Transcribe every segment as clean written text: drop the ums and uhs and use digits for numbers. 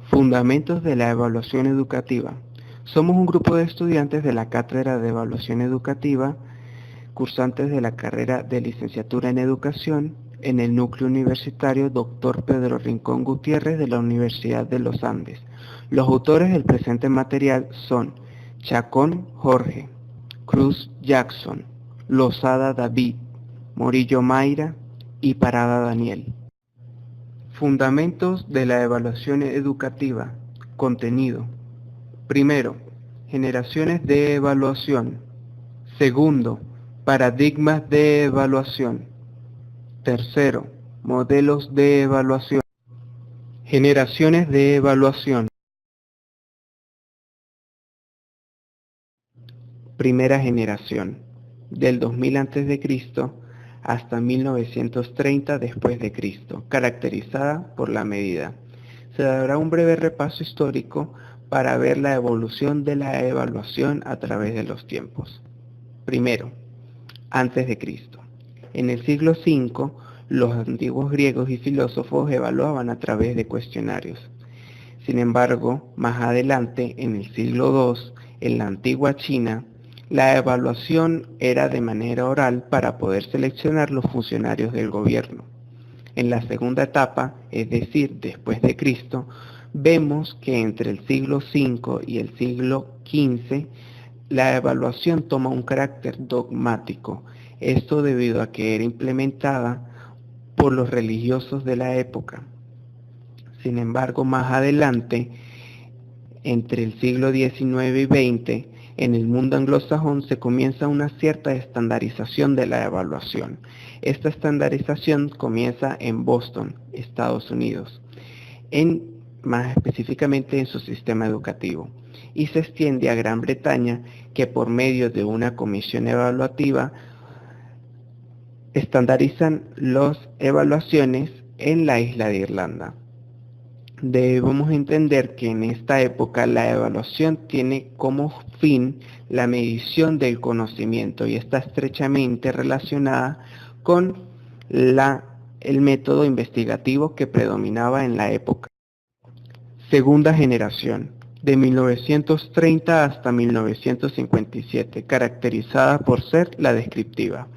Fundamentos de la evaluación educativa. Somos un grupo de estudiantes de la Cátedra de Evaluación Educativa, cursantes de la carrera de Licenciatura en Educación en el Núcleo Universitario Dr. Pedro Rincón Gutiérrez de la Universidad de los Andes. Los autores del presente material son Chacón Jorge, Cruz Jackson, Lozada David, Morillo Mayra y Parada Daniel. Fundamentos de la evaluación educativa. Contenido. Primero, generaciones de evaluación. Segundo, paradigmas de evaluación. Tercero, modelos de evaluación. Generaciones de evaluación. Primera generación, del 2000 a.C. hasta 1930 después de Cristo, caracterizada por la medida. Se dará un breve repaso histórico para ver la evolución de la evaluación a través de los tiempos. Primero, antes de Cristo. En el siglo V, los antiguos griegos y filósofos evaluaban a través de cuestionarios. Sin embargo, más adelante, en el siglo II, en la antigua China, la evaluación era de manera oral para poder seleccionar los funcionarios del gobierno. En la segunda etapa, es decir, después de Cristo, vemos que entre el siglo V y el siglo XV, la evaluación toma un carácter dogmático, esto debido a que era implementada por los religiosos de la época. Sin embargo, más adelante, entre el siglo XIX y XX, en el mundo anglosajón se comienza una cierta estandarización de la evaluación. Esta estandarización comienza en Boston, Estados Unidos, más específicamente en su sistema educativo, y se extiende a Gran Bretaña, que por medio de una comisión evaluativa estandarizan las evaluaciones en la isla de Irlanda. Debemos entender que en esta época la evaluación tiene como fin la medición del conocimiento y está estrechamente relacionada con el método investigativo que predominaba en la época. Segunda generación, de 1930 hasta 1957, caracterizada por ser la descriptiva.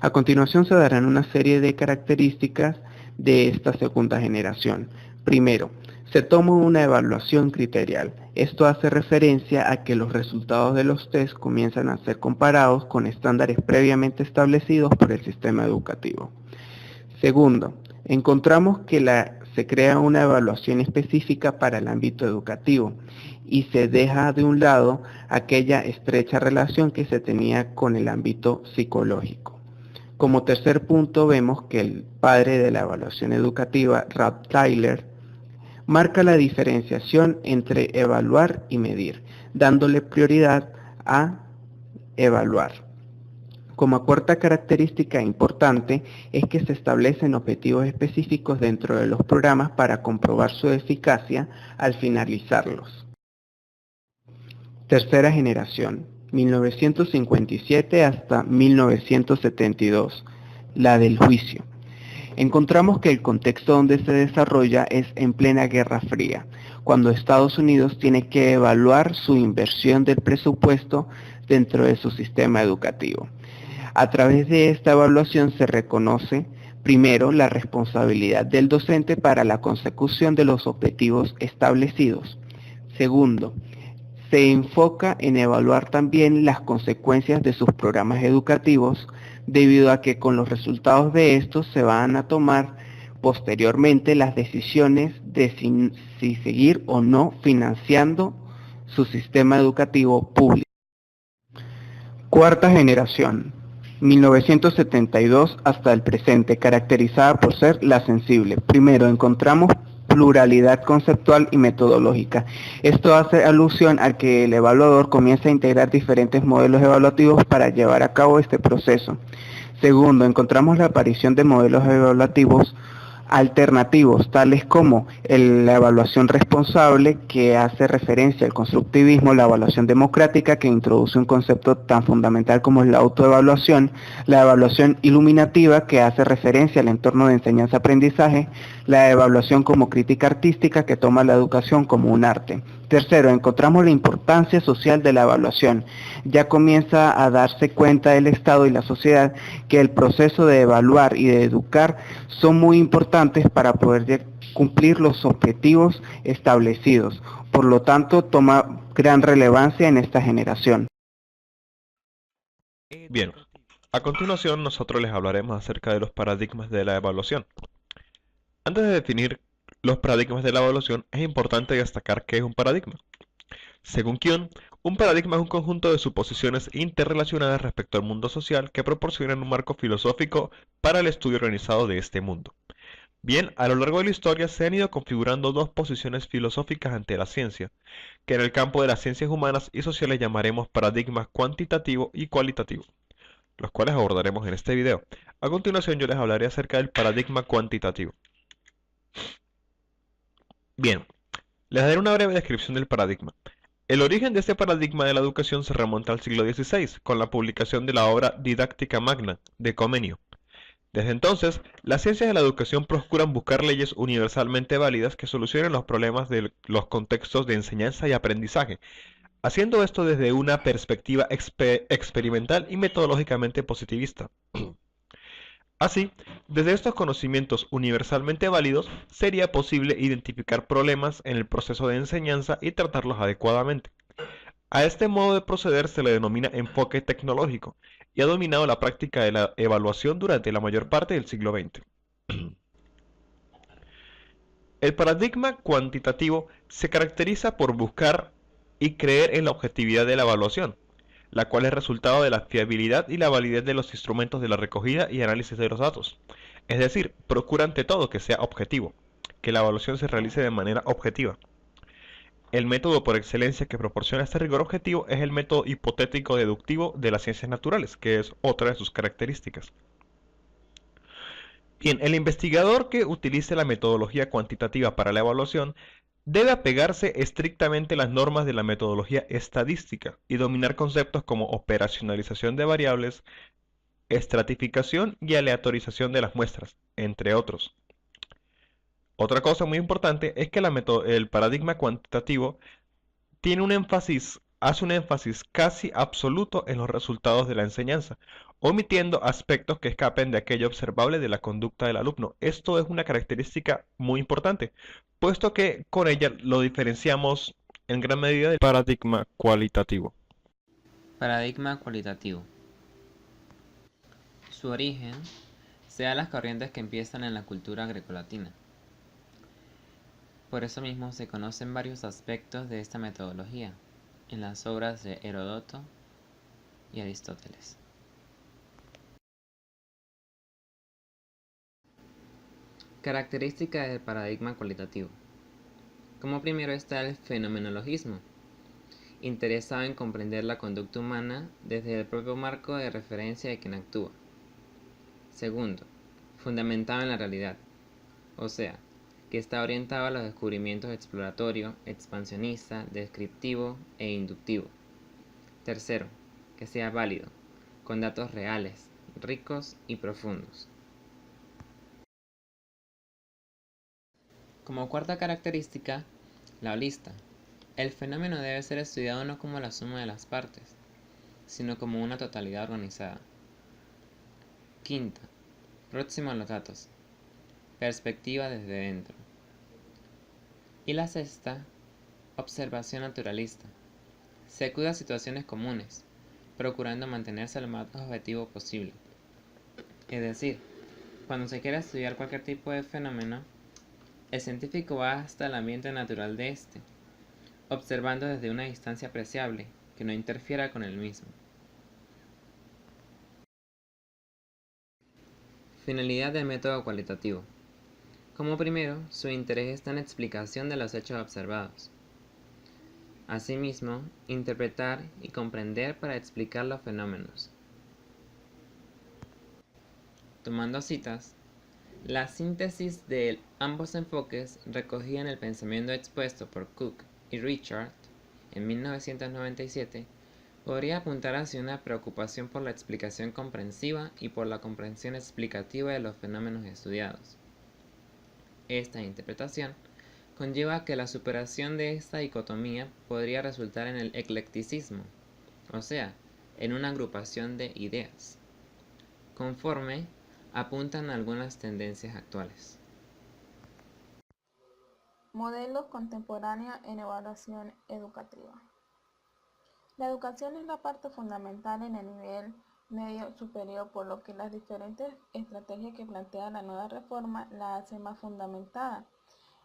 A continuación se darán una serie de características de esta segunda generación. Primero, se toma una evaluación criterial. Esto hace referencia a que los resultados de los test comienzan a ser comparados con estándares previamente establecidos por el sistema educativo. Segundo, encontramos que se crea una evaluación específica para el ámbito educativo y se deja de un lado aquella estrecha relación que se tenía con el ámbito psicológico. Como tercer punto, vemos que el padre de la evaluación educativa, Ralph Tyler, marca la diferenciación entre evaluar y medir, dándole prioridad a evaluar. Como cuarta característica importante es que se establecen objetivos específicos dentro de los programas para comprobar su eficacia al finalizarlos. Tercera generación, 1957 hasta 1972, la del juicio. Encontramos que el contexto donde se desarrolla es en plena Guerra Fría, cuando Estados Unidos tiene que evaluar su inversión del presupuesto dentro de su sistema educativo. A través de esta evaluación se reconoce, primero, la responsabilidad del docente para la consecución de los objetivos establecidos. Segundo, se enfoca en evaluar también las consecuencias de sus programas educativos, debido a que con los resultados de estos se van a tomar posteriormente las decisiones de si seguir o no financiando su sistema educativo público. Cuarta generación, 1972 hasta el presente, caracterizada por ser la sensible. Primero, encontramos pluralidad conceptual y metodológica. Esto hace alusión a que el evaluador comienza a integrar diferentes modelos evaluativos para llevar a cabo este proceso. Segundo, encontramos la aparición de modelos evaluativos alternativos, tales como la evaluación responsable, que hace referencia al constructivismo, la evaluación democrática, que introduce un concepto tan fundamental como es la autoevaluación, la evaluación iluminativa, que hace referencia al entorno de enseñanza-aprendizaje, la evaluación como crítica artística, que toma la educación como un arte. Tercero, encontramos la importancia social de la evaluación. Ya comienza a darse cuenta el Estado y la sociedad que el proceso de evaluar y de educar son muy importantes para poder cumplir los objetivos establecidos. Por lo tanto, toma gran relevancia en esta generación. Bien, a continuación nosotros les hablaremos acerca de los paradigmas de la evaluación. Antes de definir los paradigmas de la evaluación, es importante destacar qué es un paradigma. Según Kuhn, un paradigma es un conjunto de suposiciones interrelacionadas respecto al mundo social que proporcionan un marco filosófico para el estudio organizado de este mundo. Bien, a lo largo de la historia se han ido configurando dos posiciones filosóficas ante la ciencia, que en el campo de las ciencias humanas y sociales llamaremos paradigmas cuantitativo y cualitativo, los cuales abordaremos en este video. A continuación yo les hablaré acerca del paradigma cuantitativo. Bien, les daré una breve descripción del paradigma. El origen de este paradigma de la educación se remonta al siglo XVI, con la publicación de la obra Didáctica Magna de Comenio. Desde entonces, las ciencias de la educación procuran buscar leyes universalmente válidas que solucionen los problemas de los contextos de enseñanza y aprendizaje, haciendo esto desde una perspectiva experimental y metodológicamente positivista. Así, desde estos conocimientos universalmente válidos, sería posible identificar problemas en el proceso de enseñanza y tratarlos adecuadamente. A este modo de proceder se le denomina enfoque tecnológico y ha dominado la práctica de la evaluación durante la mayor parte del siglo XX. El paradigma cuantitativo se caracteriza por buscar y creer en la objetividad de la evaluación, la cual es resultado de la fiabilidad y la validez de los instrumentos de la recogida y análisis de los datos. Es decir, procura ante todo que sea objetivo, que la evaluación se realice de manera objetiva. El método por excelencia que proporciona este rigor objetivo es el método hipotético deductivo de las ciencias naturales, que es otra de sus características. Bien, el investigador que utilice la metodología cuantitativa para la evaluación debe apegarse estrictamente a las normas de la metodología estadística y dominar conceptos como operacionalización de variables, estratificación y aleatorización de las muestras, entre otros. Otra cosa muy importante es que el paradigma cuantitativo hace un énfasis casi absoluto en los resultados de la enseñanza, omitiendo aspectos que escapen de aquello observable de la conducta del alumno. Esto es una característica muy importante, puesto que con ella lo diferenciamos en gran medida del paradigma cualitativo. Paradigma cualitativo. Su origen se da en las corrientes que empiezan en la cultura grecolatina. Por eso mismo se conocen varios aspectos de esta metodología en las obras de Heródoto y Aristóteles. Características del paradigma cualitativo. Como primero está el fenomenologismo, interesado en comprender la conducta humana desde el propio marco de referencia de quien actúa. Segundo, fundamentado en la realidad, o sea, que está orientado a los descubrimientos exploratorio, expansionista, descriptivo e inductivo. Tercero, que sea válido, con datos reales, ricos y profundos. Como cuarta característica, la holista. El fenómeno debe ser estudiado no como la suma de las partes, sino como una totalidad organizada. Quinta, próximo a los datos. Perspectiva desde dentro. Y la sexta, observación naturalista. Se acude a situaciones comunes, procurando mantenerse lo más objetivo posible. Es decir, cuando se quiere estudiar cualquier tipo de fenómeno, el científico va hasta el ambiente natural de éste, observando desde una distancia apreciable que no interfiera con el mismo. Finalidad del método cualitativo. Como primero, su interés está en la explicación de los hechos observados. Asimismo, interpretar y comprender para explicar los fenómenos. Tomando citas, La síntesis de ambos enfoques, recogida en el pensamiento expuesto por Cook y Richard en 1997, podría apuntar hacia una preocupación por la explicación comprensiva y por la comprensión explicativa de los fenómenos estudiados. Esta interpretación conlleva que la superación de esta dicotomía podría resultar en el eclecticismo, o sea, en una agrupación de ideas, conforme apuntan algunas tendencias actuales. Modelos contemporáneos en evaluación educativa. La educación es la parte fundamental en el nivel medio superior, por lo que las diferentes estrategias que plantea la nueva reforma la hacen más fundamentada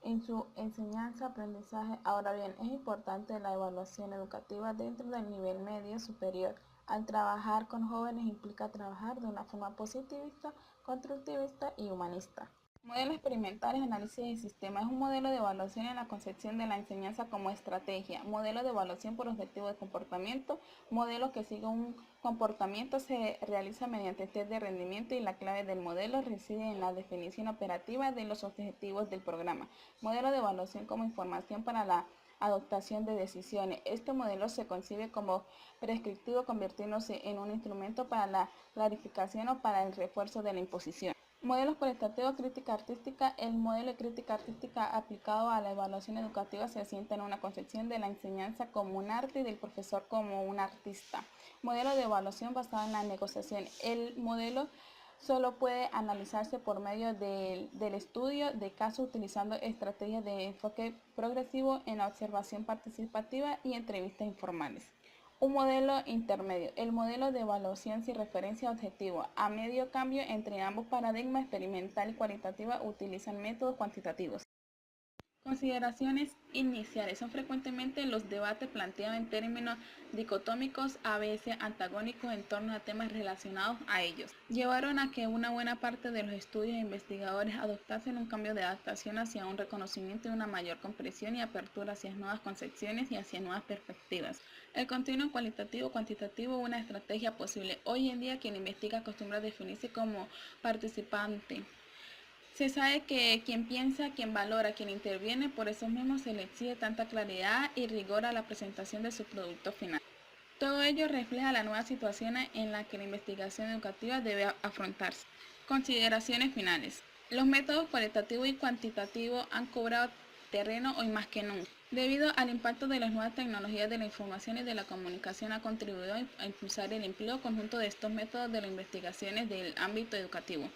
en su enseñanza-aprendizaje. Ahora bien, es importante la evaluación educativa dentro del nivel medio superior. Al trabajar con jóvenes implica trabajar de una forma positivista, constructivista y humanista. Modelo experimental, análisis de sistema, es un modelo de evaluación en la concepción de la enseñanza como estrategia. Modelo de evaluación por objetivo de comportamiento, modelo que sigue un comportamiento se realiza mediante test de rendimiento y la clave del modelo reside en la definición operativa de los objetivos del programa. Modelo de evaluación como información para la adoptación de decisiones. Este modelo se concibe como prescriptivo, convirtiéndose en un instrumento para la clarificación o para el refuerzo de la imposición. Modelos cualitativos, crítica artística. El modelo de crítica artística aplicado a la evaluación educativa se asienta en una concepción de la enseñanza como un arte y del profesor como un artista. Modelo de evaluación basado en la negociación. El modelo solo puede analizarse por medio del estudio de caso utilizando estrategias de enfoque progresivo en la observación participativa y entrevistas informales. Un modelo intermedio. El modelo de evaluación sin referencia a objetivo. A medio cambio entre ambos paradigmas, experimental y cualitativa, utilizan métodos cuantitativos. Consideraciones iniciales. Son frecuentemente los debates planteados en términos dicotómicos, a veces antagónicos en torno a temas relacionados a ellos. Llevaron a que una buena parte de los estudios e investigadores adoptasen un cambio de adaptación hacia un reconocimiento de una mayor comprensión y apertura hacia nuevas concepciones y hacia nuevas perspectivas. El continuo cualitativo-cuantitativo, una estrategia posible. Hoy en día quien investiga acostumbra a definirse como participante. Se sabe que quien piensa, quien valora, quien interviene, por eso mismo se le exige tanta claridad y rigor a la presentación de su producto final. Todo ello refleja la nueva situación en la que la investigación educativa debe afrontarse. Consideraciones finales. Los métodos cualitativo y cuantitativo han cobrado terreno hoy más que nunca. Debido al impacto de las nuevas tecnologías de la información y de la comunicación, ha contribuido a impulsar el empleo conjunto de estos métodos de las investigaciones del ámbito educativo.